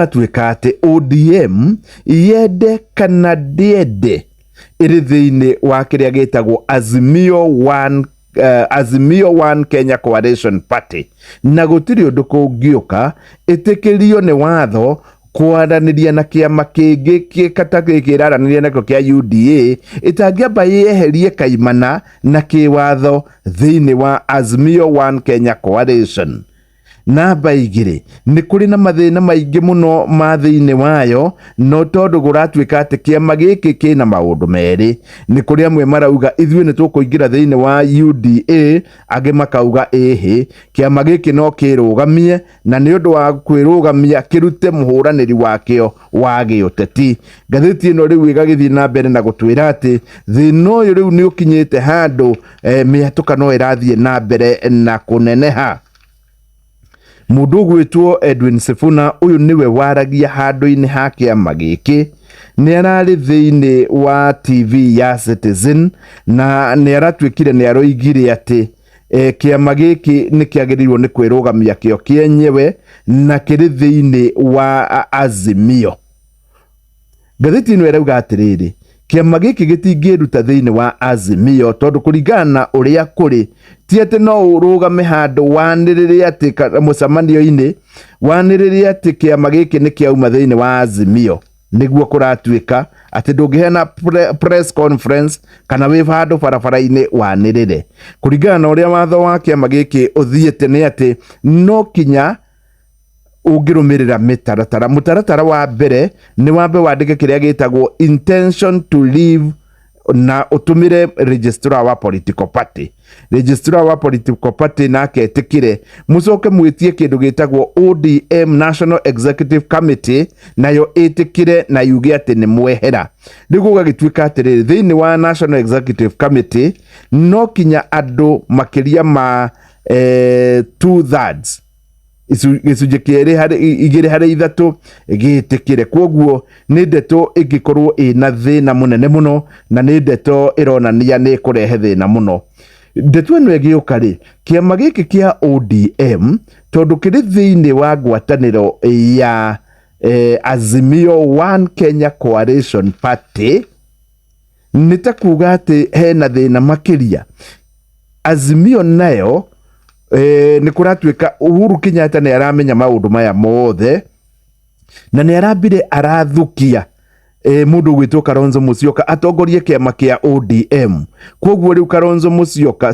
atuĩka ODM yende kana ndiende ĩrĩ thĩinĩ wa kĩrĩa gĩtagwo Azimio One Kenya Coalition Party, na gũtirĩ ũndũ kũngĩũka ĩtĩkĩrio nĩ watho kwaranĩria na kĩama kĩngĩ kĩraranĩria nakĩo kĩa UDA ĩtangĩamba yeherie kaimana na kĩwatho thĩinĩ wa Azimio One Kenya Coalition. Namba igĩrĩ, nĩ kũrĩ na mathĩna maingĩ mũno ma thĩinĩ wayo, no tondũ gũratuĩka atĩ kĩama gĩkĩ kĩna maũndũ merĩ. Nĩ kũrĩ amwe marauga ithuĩ nĩ tũkũingĩra thĩinĩ wa UDA, angĩ makauga ĩhĩ kĩama gĩkĩ no kĩrũgamie, na nĩ ũndũ wa kwĩrũgamia kĩrute mũhũranĩri wakĩo wa gĩũteti. Ngathĩti ĩno rĩu ĩgagĩthiĩ na mbere na gũtwĩra atĩ thĩna ũyũ rĩu nĩ ũkinyĩte handũ mĩhatũkano ĩrathiĩ na mbere na kũneneha. Mũndũ ũgwĩtwo Edwin Sifuna, ũyũ nĩwe waragia handũ-inĩ ha kĩama gĩkĩ, nĩ ararĩ thĩinĩ wa TV ya Citizen na nĩ aratuĩkire nĩ aroigire atĩ kĩama gĩkĩ nĩ kĩagĩrĩirwo nĩ kwĩrũgamia kĩo kĩenyewe na kĩrĩ thĩinĩ wa Azimio. Ngathĩti ĩno ĩrauga atĩrĩrĩ, kĩama gĩkĩ gĩtingĩruta thĩinĩ wa Azimio tondũ kũringana na ũrĩa kũrĩ ti atĩ no ũrũgame handũ wanĩrĩre atĩ mũcemanio-inĩ wanĩrĩre atĩ kĩama gĩkĩ nĩ kĩauma thĩinĩ wa Azimio. Nĩguo kũratuĩka atĩ ndũngĩheana press conference kana wĩ handũ barabara-inĩ wanĩrĩre. Kũringana na ũrĩa watho wa kĩama gĩkĩ ũthiĩte nĩ atĩ no kinya ũngĩrũmĩrĩra mũtaratara wa mbere nĩ wambe wandĩke kĩrĩa gĩtagwo intention to leave na ũtũmĩre registrar wa political party. Registrar wa political party nake etĩkire mũcoke mwĩtie kĩndũ gĩtagwo ODM National Executive Committee, nayo ĩtĩkire na yuge atĩ nĩ mwehera. Rĩu gũgagĩtuĩka atĩrĩrĩ, thĩinĩ wa National Executive Committee no kinya andũ makĩria ma 2/3 gĩcunjĩ igĩrĩ harĩ ithatũ gĩtĩkire. Kwoguo nĩ ndeto ĩngĩkorwo ĩna thĩna mũnene mũno na nĩ ndeto ĩronania nĩ kũrehe thĩna mũno. Ndeto ĩno ĩgĩũka rĩ, kĩama gĩkĩ kĩa ODM tondũ kĩrĩ thĩinĩ wa ngwatanĩro ya Azimio One Kenya Coalition Party, nĩ ta kuga atĩ hena thĩna makĩria. Azimio nayo nĩ kũratuĩka Uhuru Kenyatta nĩ aramenya maũndũ maya mothe na nĩ arambire arathukia mũndũ gwĩtwo Kalonzo Musyoka atongorie kĩama kĩa ODM. Kwoguo rĩu Kalonzo Musyoka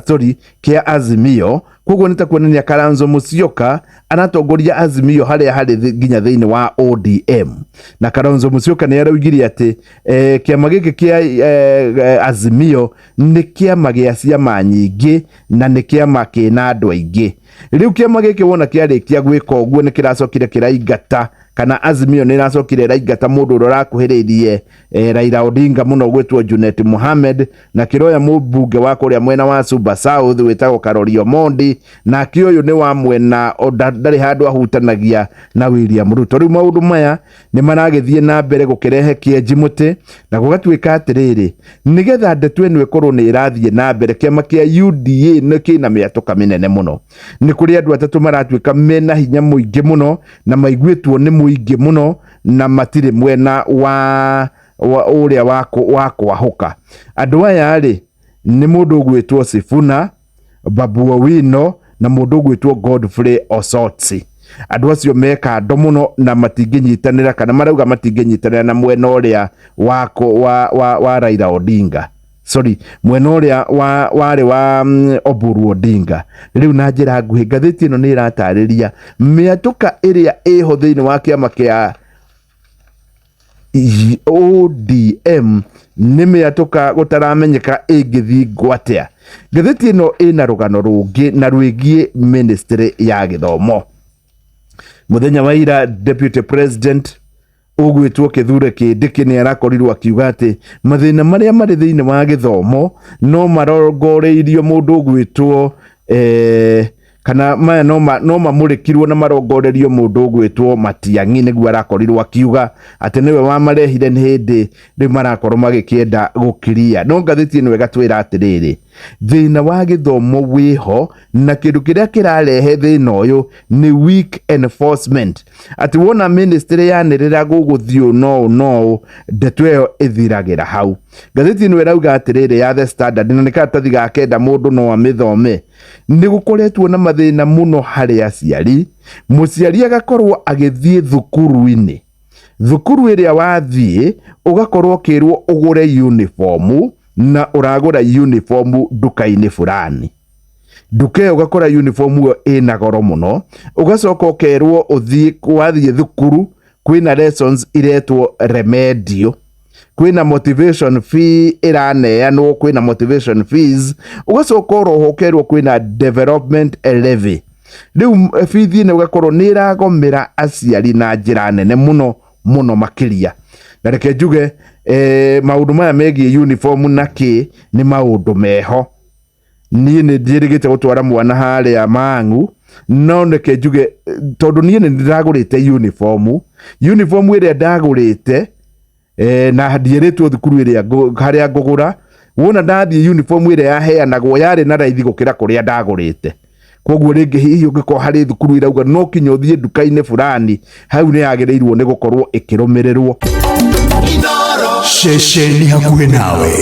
kĩa Azimio, kwoguo nĩ ta kuonania Kalonzo Musyoka anatongoria Azimio harĩa harĩ nginya thĩinĩ wa ODM. Na Kalonzo Musyoka nĩ araugire atĩ kĩama gĩkĩ kĩa Azimio nĩ kĩama gĩa ciama nyingĩ na nĩ kĩama kĩna andũ aingĩ. Rĩu kĩama gĩkĩ wona kĩarĩkia gwĩka ũguo nĩ kĩracokire kĩraingata kana Azimio nĩ ĩracokire ĩraingata mũndũ ũrĩa ũrakuhĩrĩirie Raila Odinga mũno gwĩtwo Junet Mohamed, na kĩroya mũmbunge wa kũrĩa mwena wa Suba South wĩtagwo Karori Omondi, na kĩoyo nĩ wa mwena ndarĩ handũ ahutanagia na William Ruto. Rĩu maũndũ maya nĩ maragĩthiĩ na mbere gũkĩrehe kĩenji mũtĩ na gũgatuĩka atĩrĩrĩ, nĩgetha ndeto ĩno ĩkorwo nĩ ĩrathiĩ na mbere, kĩama kĩa UDA nĩ kĩna mĩatũka mĩnene mũno. Nĩ kũrĩ andũ atatũ maratuĩka mena hinya mũingĩ mũno na maiguĩtwo nĩ mũingĩ mũno na matirĩ mwena wa ũrĩa wa kwahũka. Andũ aya rĩ nĩ mũndũ ũgwĩtwo Sifuna, Babu Owino na mũndũ ũgwĩtwo Godfrey Osotsi. Andũ acio meka ndo mũno na matingĩnyitanĩra kana marauga matingĩnyitanĩra na mwena ũrĩa wa Raila Odinga. Mwena ũrĩa warĩ wa Oburu Odinga. Rĩu na njĩra nguhĩ ngathĩti ĩno nĩ ĩratarĩria mĩatũka ĩrĩa ĩho thĩinĩ wa kĩama kĩa ODM nĩ mĩatũka gũtaramenyeka ĩngĩthiĩ ngwatĩa. Ngathĩti ĩno ĩna rũgano rũngĩ na rwĩgiĩ ministry ya gĩthomo. Mũthenya wa ira Deputy President ũgwĩtwo Kithure Kindiki nĩ arakorirwo akiuga atĩ mathĩna marĩa marĩ thĩinĩ wa gĩthomo no marongoreirio mũndũ ũgwĩtwo kana maya no mamũrĩkirwo na marongorerio mũndũ ũgwĩtwo Matiang'i. Nĩguo arakorirwo akiuga atĩ nĩwe wamarehire nĩ hĩndĩ rĩu marakorwo magĩkĩenda gũkiria. No ngathĩti ĩno ĩgatwĩra atĩrĩrĩ, thina wa githomo wiho na kindu kiria kirarehe thina uyu ni weak enforcement. Ati wona ministry yanirira guguthio no ndeto iyo ithiragira hau. Gatheti ino irauga atiriri ya The Standard na nikatathi ga kenda mundu no amithome ni gukoretwo na mathina muno hari aciari. Muciari agakorwo agithie thukuru-ini, thukuru iria wathie ugakorwo kirwo ugure uniform na uragura uniform duka-ini fulani. Duka ugakora uniform yo ina goro muno, ugacoka ukerwo uthie wathie thukuru kwina lessons iretwo remedio, kwina motivation fee iraneanwo, kwina motivation fees, ugacoka urohokerwo kwina development levy. Riu fithi ne ugakorwo ni iragomera aciari na njira nene muno makiria. Na reke njuge maundu maya megie uniform na ki ni maundu meho. Niĩ nĩ ndirigite gutwara mwana haria Mang'u, no reke njuge tondu niĩ nĩ ndiragurite uniform iria ndagurite na ndieretwo thukuru iria haria ngugura. Wona ndathie uniform iria yaheanagwo yari na raithi gukira kuria ndagurite. Koguo ringi hihi ungiko hari thukuru irauga no kinya uthie duka-ini fulani, hau ni yagirirwo ni gukorwo ikirumirirwo. Shesheni hakuhe nawe.